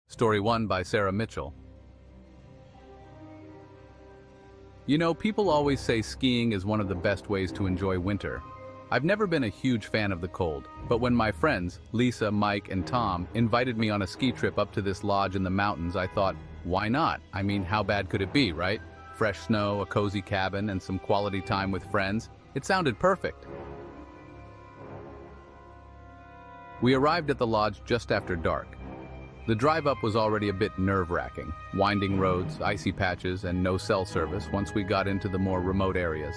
Story 1 by Sarah Mitchell. You know, people always say skiing is one of the best ways to enjoy winter. I've never been a huge fan of the cold, but when my friends, Lisa, Mike, and Tom, invited me on a ski trip up to this lodge in the mountains, I thought, why not? I mean, how bad could it be, right? Fresh snow, a cozy cabin, and some quality time with friends. It sounded perfect. We arrived at the lodge just after dark. The drive up was already a bit nerve-wracking. Winding roads, icy patches, and no cell service once we got into the more remote areas.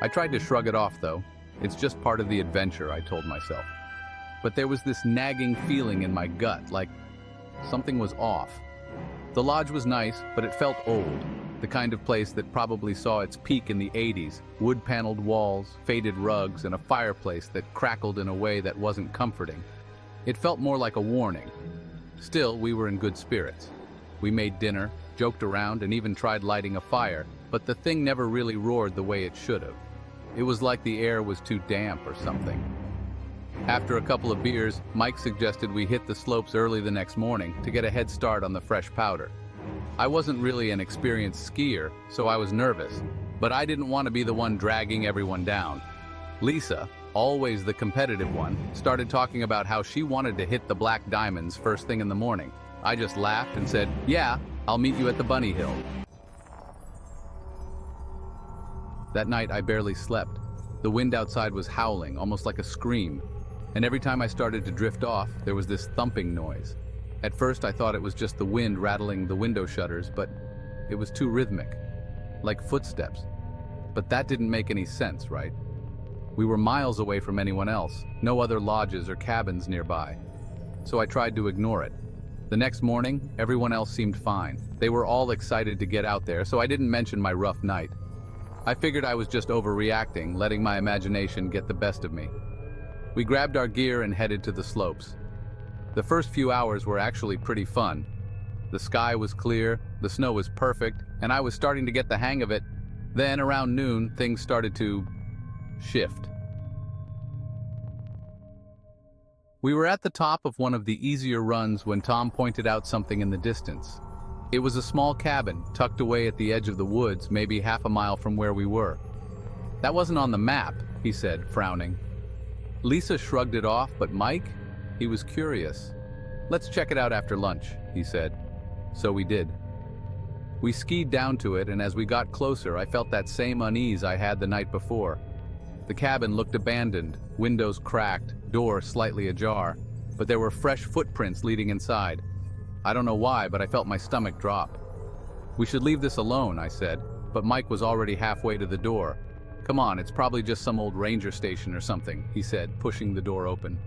I tried to shrug it off, though. It's just part of the adventure, I told myself. But there was this nagging feeling in my gut, like something was off. The lodge was nice, but it felt old. The kind of place that probably saw its peak in the 80s. Wood-paneled walls, faded rugs, and a fireplace that crackled in a way that wasn't comforting. It felt more like a warning. Still, we were in good spirits. We made dinner, joked around, and even tried lighting a fire, but the thing never really roared the way it should have. It was like the air was too damp or something. After a couple of beers, Mike suggested we hit the slopes early the next morning to get a head start on the fresh powder. I wasn't really an experienced skier, so I was nervous, but I didn't want to be the one dragging everyone down. Lisa, always the competitive one, started talking about how she wanted to hit the black diamonds first thing in the morning. I just laughed and said, yeah, I'll meet you at the bunny hill. That night I barely slept. The wind outside was howling, almost like a scream. And every time I started to drift off, there was this thumping noise. At first I thought it was just the wind rattling the window shutters, but it was too rhythmic, like footsteps. But that didn't make any sense, right? We were miles away from anyone else, no other lodges or cabins nearby. So I tried to ignore it. The next morning, everyone else seemed fine. They were all excited to get out there, so I didn't mention my rough night. I figured I was just overreacting, letting my imagination get the best of me. We grabbed our gear and headed to the slopes. The first few hours were actually pretty fun. The sky was clear, the snow was perfect, and I was starting to get the hang of it. Then, around noon, things started to shift. We were at the top of one of the easier runs when Tom pointed out something in the distance. It was a small cabin, tucked away at the edge of the woods, maybe half a mile from where we were. That wasn't on the map, he said, frowning. Lisa shrugged it off, but Mike? He was curious. Let's check it out after lunch, he said. So we did. We skied down to it, and as we got closer, I felt that same unease I had the night before. The cabin looked abandoned, windows cracked, door slightly ajar, but there were fresh footprints leading inside. I don't know why, but I felt my stomach drop. We should leave this alone, I said, but Mike was already halfway to the door. Come on, it's probably just some old ranger station or something, he said, pushing the door open.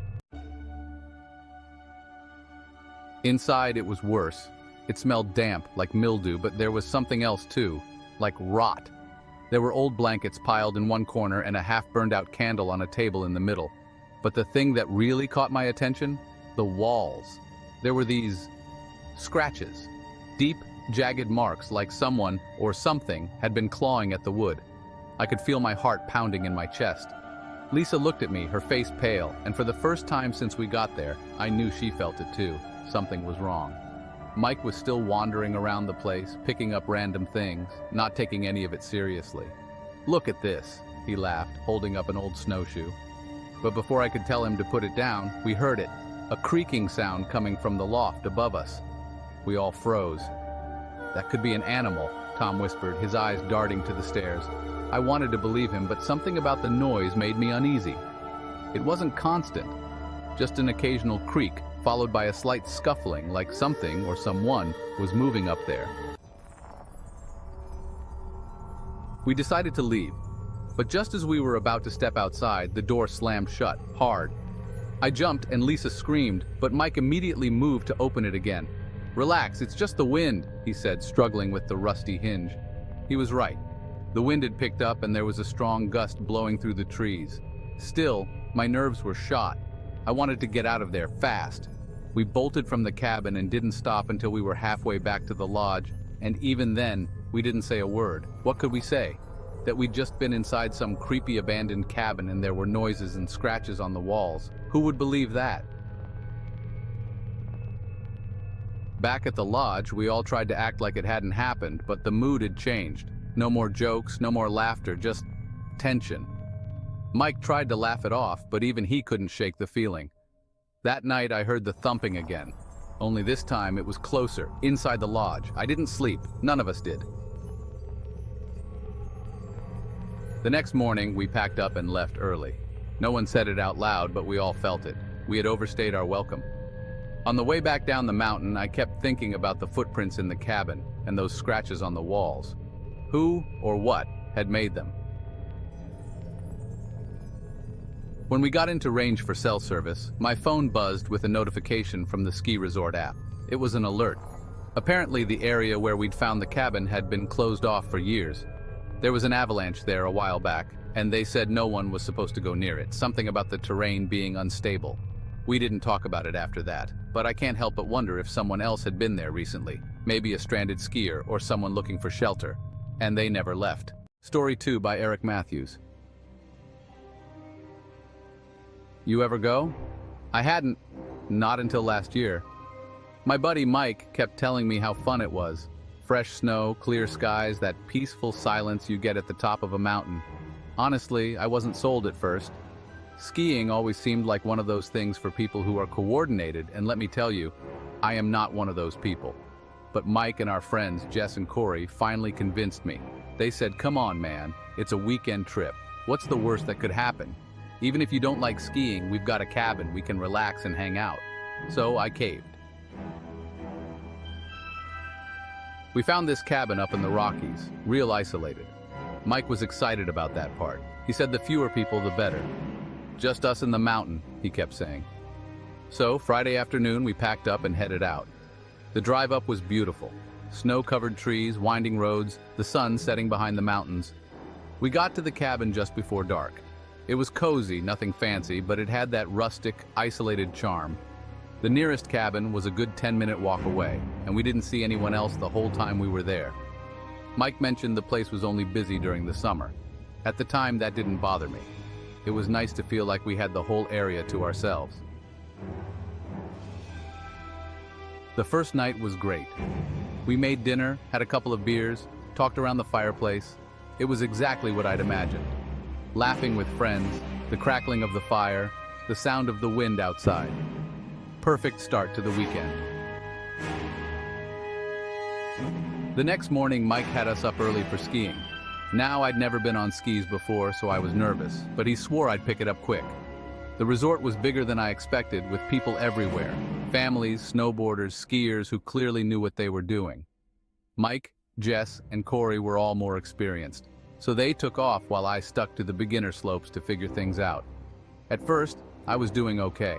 Inside, it was worse. It smelled damp, like mildew, but there was something else too, like rot. There were old blankets piled in one corner and a half-burned-out candle on a table in the middle. But the thing that really caught my attention? The walls. There were these scratches. Deep, jagged marks like someone or something had been clawing at the wood. I could feel my heart pounding in my chest. Lisa looked at me, her face pale, and for the first time since we got there, I knew she felt it too. Something was wrong. Mike was still wandering around the place, picking up random things, not taking any of it seriously. Look at this, he laughed, holding up an old snowshoe. But before I could tell him to put it down, we heard it, a creaking sound coming from the loft above us. We all froze. That could be an animal, Tom whispered, his eyes darting to the stairs. I wanted to believe him, but something about the noise made me uneasy. It wasn't constant, just an occasional creak, followed by a slight scuffling, like something or someone was moving up there. We decided to leave, but just as we were about to step outside, the door slammed shut, hard. I jumped and Lisa screamed, but Mike immediately moved to open it again. Relax, it's just the wind, he said, struggling with the rusty hinge. He was right. The wind had picked up and there was a strong gust blowing through the trees. Still, my nerves were shot. I wanted to get out of there fast. We bolted from the cabin and didn't stop until we were halfway back to the lodge, and even then, we didn't say a word. What could we say? That we'd just been inside some creepy abandoned cabin and there were noises and scratches on the walls. Who would believe that? Back at the lodge, we all tried to act like it hadn't happened, but the mood had changed. No more jokes, no more laughter, just tension. Mike tried to laugh it off, but even he couldn't shake the feeling. That night, I heard the thumping again. Only this time, it was closer, inside the lodge. I didn't sleep. None of us did. The next morning, we packed up and left early. No one said it out loud, but we all felt it. We had overstayed our welcome. On the way back down the mountain, I kept thinking about the footprints in the cabin and those scratches on the walls. Who or what had made them? When we got into range for cell service, my phone buzzed with a notification from the ski resort app. It was an alert. Apparently, the area where we'd found the cabin had been closed off for years. There was an avalanche there a while back, and they said no one was supposed to go near it, something about the terrain being unstable. We didn't talk about it after that, but I can't help but wonder if someone else had been there recently, maybe a stranded skier or someone looking for shelter. And they never left. Story 2 by Eric Matthews. You ever go? I hadn't, not until last year. My buddy Mike kept telling me how fun it was. Fresh snow, clear skies, that peaceful silence you get at the top of a mountain. Honestly, I wasn't sold at first. Skiing always seemed like one of those things for people who are coordinated, and let me tell you, I am not one of those people. But Mike and our friends, Jess and Corey, finally convinced me. They said, come on, man, it's a weekend trip. What's the worst that could happen? Even if you don't like skiing, we've got a cabin, we can relax and hang out. So I caved. We found this cabin up in the Rockies, real isolated. Mike was excited about that part. He said the fewer people, the better. Just us in the mountain, he kept saying. So Friday afternoon, we packed up and headed out. The drive up was beautiful. Snow-covered trees, winding roads, the sun setting behind the mountains. We got to the cabin just before dark. It was cozy, nothing fancy, but it had that rustic, isolated charm. The nearest cabin was a good 10-minute walk away, and we didn't see anyone else the whole time we were there. Mike mentioned the place was only busy during the summer. At the time, that didn't bother me. It was nice to feel like we had the whole area to ourselves. The first night was great. We made dinner, had a couple of beers, talked around the fireplace. It was exactly what I'd imagined. Laughing with friends, the crackling of the fire, the sound of the wind outside. Perfect start to the weekend. The next morning, Mike had us up early for skiing. Now, I'd never been on skis before, so I was nervous, but he swore I'd pick it up quick. The resort was bigger than I expected, with people everywhere. Families, snowboarders, skiers who clearly knew what they were doing. Mike, Jess, and Corey were all more experienced, so they took off while I stuck to the beginner slopes to figure things out. At first, I was doing okay.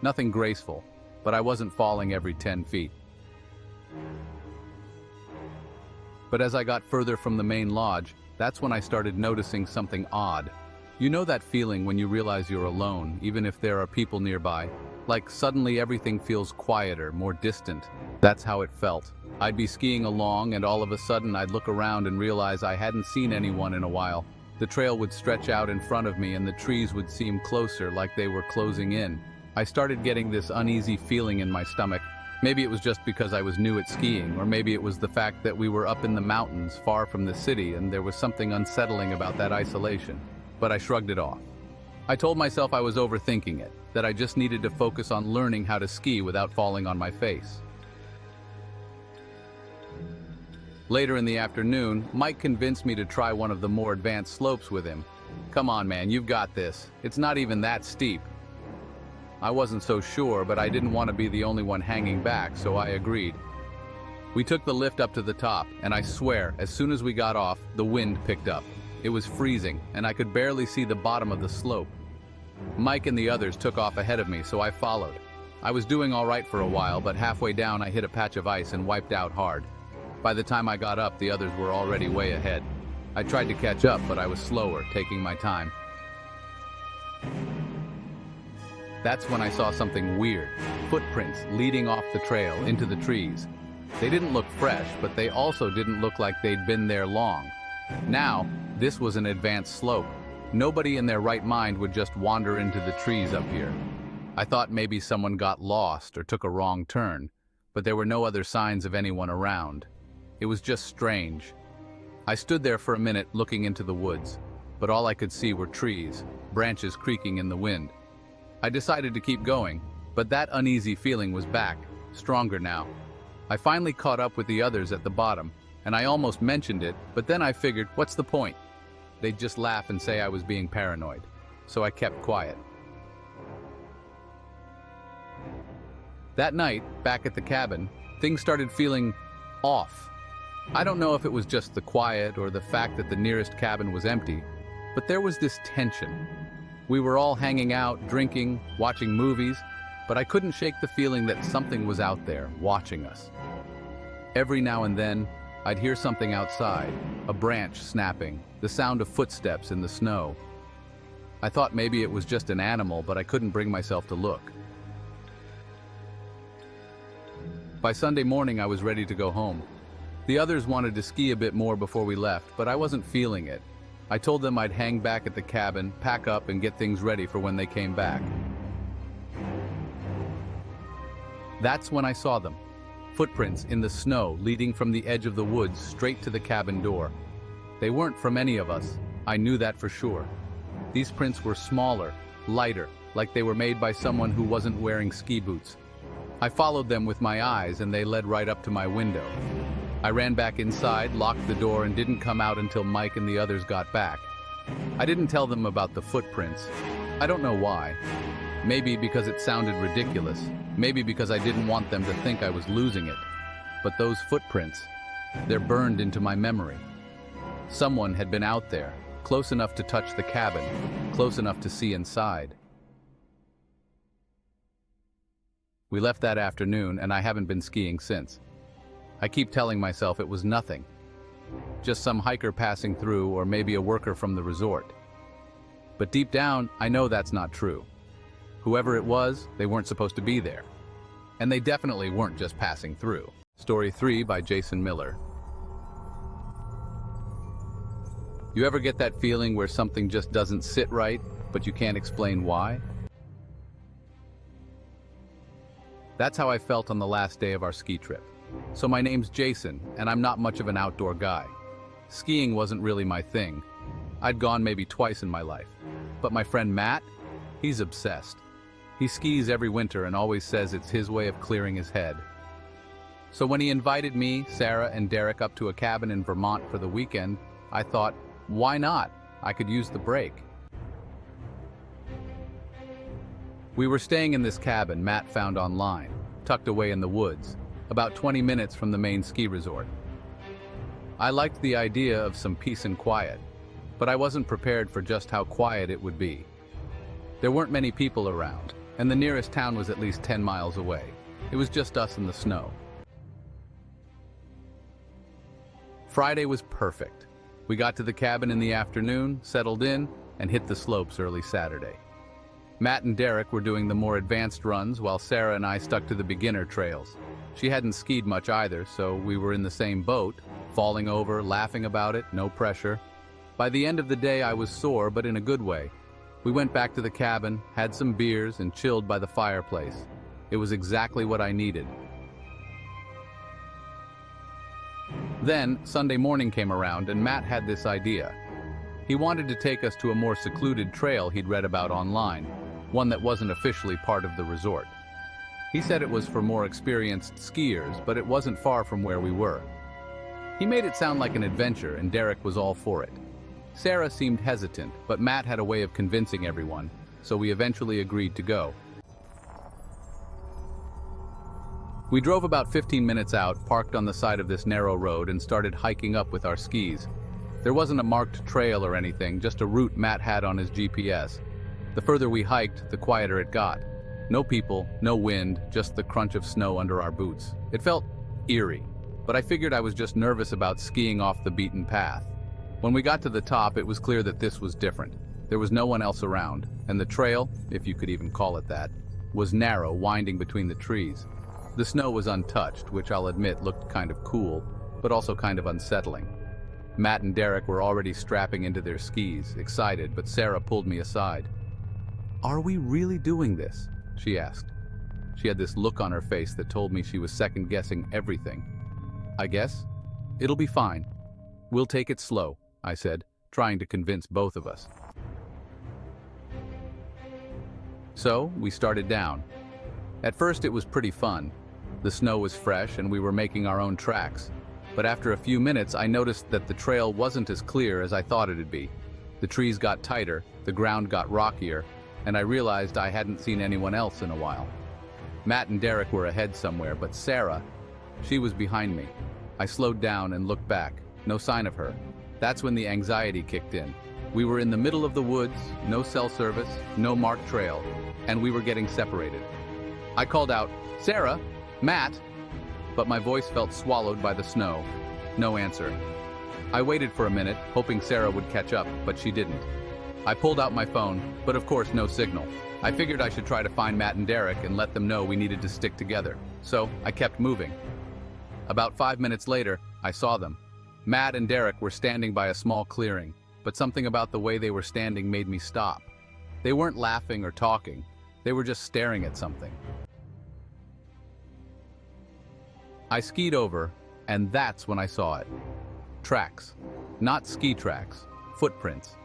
Nothing graceful, but I wasn't falling every 10 feet. But as I got further from the main lodge, that's when I started noticing something odd. You know that feeling when you realize you're alone, even if there are people nearby? Like suddenly everything feels quieter, more distant. That's how it felt. I'd be skiing along and all of a sudden I'd look around and realize I hadn't seen anyone in a while. The trail would stretch out in front of me and the trees would seem closer, like they were closing in. I started getting this uneasy feeling in my stomach. Maybe it was just because I was new at skiing, or maybe it was the fact that we were up in the mountains, far from the city, and there was something unsettling about that isolation. But I shrugged it off. I told myself I was overthinking it, that I just needed to focus on learning how to ski without falling on my face. Later in the afternoon, Mike convinced me to try one of the more advanced slopes with him. Come on, man, you've got this. It's not even that steep. I wasn't so sure, but I didn't want to be the only one hanging back, so I agreed. We took the lift up to the top, and I swear, as soon as we got off, the wind picked up. It was freezing, and I could barely see the bottom of the slope. Mike and the others took off ahead of me, so I followed. I was doing all right for a while, but halfway down I hit a patch of ice and wiped out hard. By the time I got up, the others were already way ahead. I tried to catch up, but I was slower, taking my time. That's when I saw something weird. Footprints leading off the trail into the trees. They didn't look fresh, but they also didn't look like they'd been there long. Now, this was an advanced slope. Nobody in their right mind would just wander into the trees up here. I thought maybe someone got lost or took a wrong turn. but there were no other signs of anyone around. It was just strange. I stood there for a minute looking into the woods, but all I could see were trees, branches creaking in the wind. I decided to keep going, but that uneasy feeling was back, stronger now. I finally caught up with the others at the bottom, and I almost mentioned it, but then I figured, what's the point? They'd just laugh and say I was being paranoid, so I kept quiet. That night, back at the cabin, things started feeling off. I don't know if it was just the quiet or the fact that the nearest cabin was empty, but there was this tension. We were all hanging out, drinking, watching movies, but I couldn't shake the feeling that something was out there, watching us. Every now and then, I'd hear something outside, a branch snapping, the sound of footsteps in the snow. I thought maybe it was just an animal, but I couldn't bring myself to look. By Sunday morning, I was ready to go home. The others wanted to ski a bit more before we left, but I wasn't feeling it. I told them I'd hang back at the cabin, pack up, and get things ready for when they came back. That's when I saw them. Footprints in the snow leading from the edge of the woods straight to the cabin door. They weren't from any of us. I knew that for sure. These prints were smaller, lighter, like they were made by someone who wasn't wearing ski boots. I followed them with my eyes, and they led right up to my window. I ran back inside, locked the door, and didn't come out until Mike and the others got back. I didn't tell them about the footprints. I don't know why. Maybe because it sounded ridiculous. Maybe because I didn't want them to think I was losing it. But those footprints, they're burned into my memory. Someone had been out there, close enough to touch the cabin, close enough to see inside. We left that afternoon, and I haven't been skiing since. I keep telling myself it was nothing. Just some hiker passing through, or maybe a worker from the resort. But deep down, I know that's not true. Whoever it was, they weren't supposed to be there. And they definitely weren't just passing through. Story 3 by Jason Miller. You ever get that feeling where something just doesn't sit right, but you can't explain why? That's how I felt on the last day of our ski trip. So my name's Jason, and I'm not much of an outdoor guy. Skiing wasn't really my thing. I'd gone maybe twice in my life. But my friend Matt, he's obsessed. He skis every winter and always says it's his way of clearing his head. So when he invited me, Sarah, and Derek up to a cabin in Vermont for the weekend, I thought, why not? I could use the break. We were staying in this cabin Matt found online, tucked away in the woods, about 20 minutes from the main ski resort. I liked the idea of some peace and quiet, but I wasn't prepared for just how quiet it would be. There weren't many people around, and the nearest town was at least 10 miles away. It was just us in the snow. Friday was perfect. We got to the cabin in the afternoon, settled in, and hit the slopes early Saturday. Matt and Derek were doing the more advanced runs, while Sarah and I stuck to the beginner trails. She hadn't skied much either, so we were in the same boat, falling over, laughing about it, no pressure. By the end of the day, I was sore, but in a good way. We went back to the cabin, had some beers, and chilled by the fireplace. It was exactly what I needed. Then, Sunday morning came around, and Matt had this idea. He wanted to take us to a more secluded trail he'd read about online, one that wasn't officially part of the resort. He said it was for more experienced skiers, but it wasn't far from where we were. He made it sound like an adventure, and Derek was all for it. Sarah seemed hesitant, but Matt had a way of convincing everyone, so we eventually agreed to go. We drove about 15 minutes out, parked on the side of this narrow road, and started hiking up with our skis. There wasn't a marked trail or anything, just a route Matt had on his GPS. The further we hiked, the quieter it got. No people, no wind, just the crunch of snow under our boots. It felt eerie, but I figured I was just nervous about skiing off the beaten path. When we got to the top, it was clear that this was different. There was no one else around, and the trail, if you could even call it that, was narrow, winding between the trees. The snow was untouched, which I'll admit looked kind of cool, but also kind of unsettling. Matt and Derek were already strapping into their skis, excited, but Sarah pulled me aside. "Are we really doing this?" she asked. She had this look on her face that told me she was second-guessing everything. I guess it'll be fine. We'll take it slow, I said, trying to convince both of us. So, we started down. At first it was pretty fun. The snow was fresh and we were making our own tracks. But after a few minutes I noticed that the trail wasn't as clear as I thought it'd be. The trees got tighter, the ground got rockier, and I realized I hadn't seen anyone else in a while. Matt and Derek were ahead somewhere, but Sarah, she was behind me. I slowed down and looked back. No sign of her. That's when the anxiety kicked in. We were in the middle of the woods, no cell service, no marked trail, and we were getting separated. I called out, "Sarah! Matt!" But my voice felt swallowed by the snow. No answer. I waited for a minute, hoping Sarah would catch up, but she didn't. I pulled out my phone, but of course no signal. I figured I should try to find Matt and Derek and let them know we needed to stick together. So I kept moving. About 5 minutes later, I saw them. Matt and Derek were standing by a small clearing, but something about the way they were standing made me stop. They weren't laughing or talking. They were just staring at something. I skied over, and that's when I saw it. Tracks. Not ski tracks. Footprints.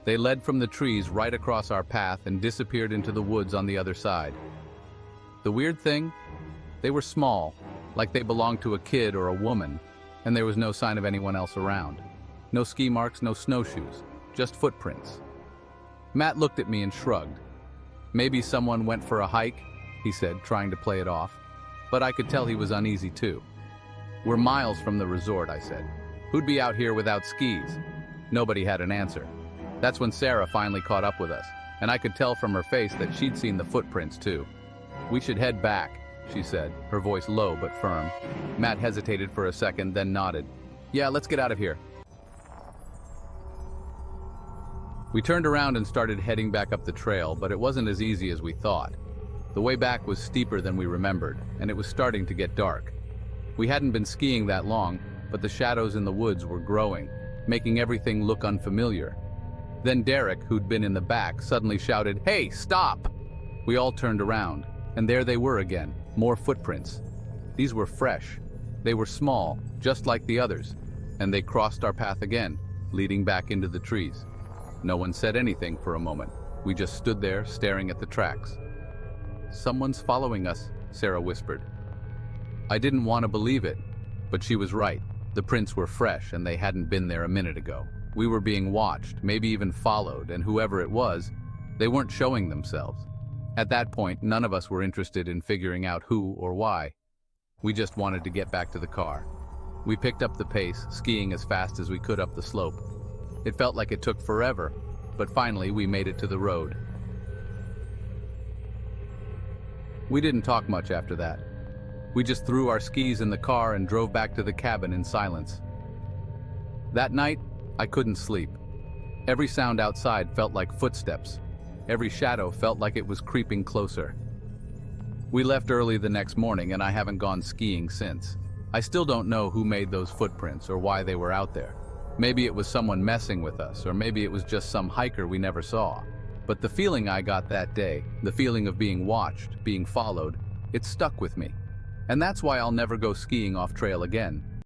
They led from the trees right across our path and disappeared into the woods on the other side. The weird thing? They were small, like they belonged to a kid or a woman, and there was no sign of anyone else around. No ski marks, no snowshoes, just footprints. Matt looked at me and shrugged. "Maybe someone went for a hike," he said, trying to play it off. But I could tell he was uneasy too. "We're miles from the resort," I said. "Who'd be out here without skis?" Nobody had an answer. That's when Sarah finally caught up with us, and I could tell from her face that she'd seen the footprints too. "We should head back," she said, her voice low but firm. Matt hesitated for a second, then nodded. "Yeah, let's get out of here." We turned around and started heading back up the trail, but it wasn't as easy as we thought. The way back was steeper than we remembered, and it was starting to get dark. We hadn't been skiing that long, but the shadows in the woods were growing, making everything look unfamiliar. Then Derek, who'd been in the back, suddenly shouted, "Hey, stop!" We all turned around, and there they were again, more footprints. These were fresh. They were small, just like the others, and they crossed our path again, leading back into the trees. No one said anything for a moment. We just stood there, staring at the tracks. "Someone's following us," Sarah whispered. I didn't want to believe it, but she was right. The prints were fresh, and they hadn't been there a minute ago. We were being watched, maybe even followed, and whoever it was, they weren't showing themselves. At that point, none of us were interested in figuring out who or why. We just wanted to get back to the car. We picked up the pace, skiing as fast as we could up the slope. It felt like it took forever, but finally we made it to the road. We didn't talk much after that. We just threw our skis in the car and drove back to the cabin in silence. That night, I couldn't sleep. Every sound outside felt like footsteps. Every shadow felt like it was creeping closer. We left early the next morning, and I haven't gone skiing since. I still don't know who made those footprints or why they were out there. Maybe it was someone messing with us, or maybe it was just some hiker we never saw. But the feeling I got that day, the feeling of being watched, being followed, it stuck with me. And that's why I'll never go skiing off trail again.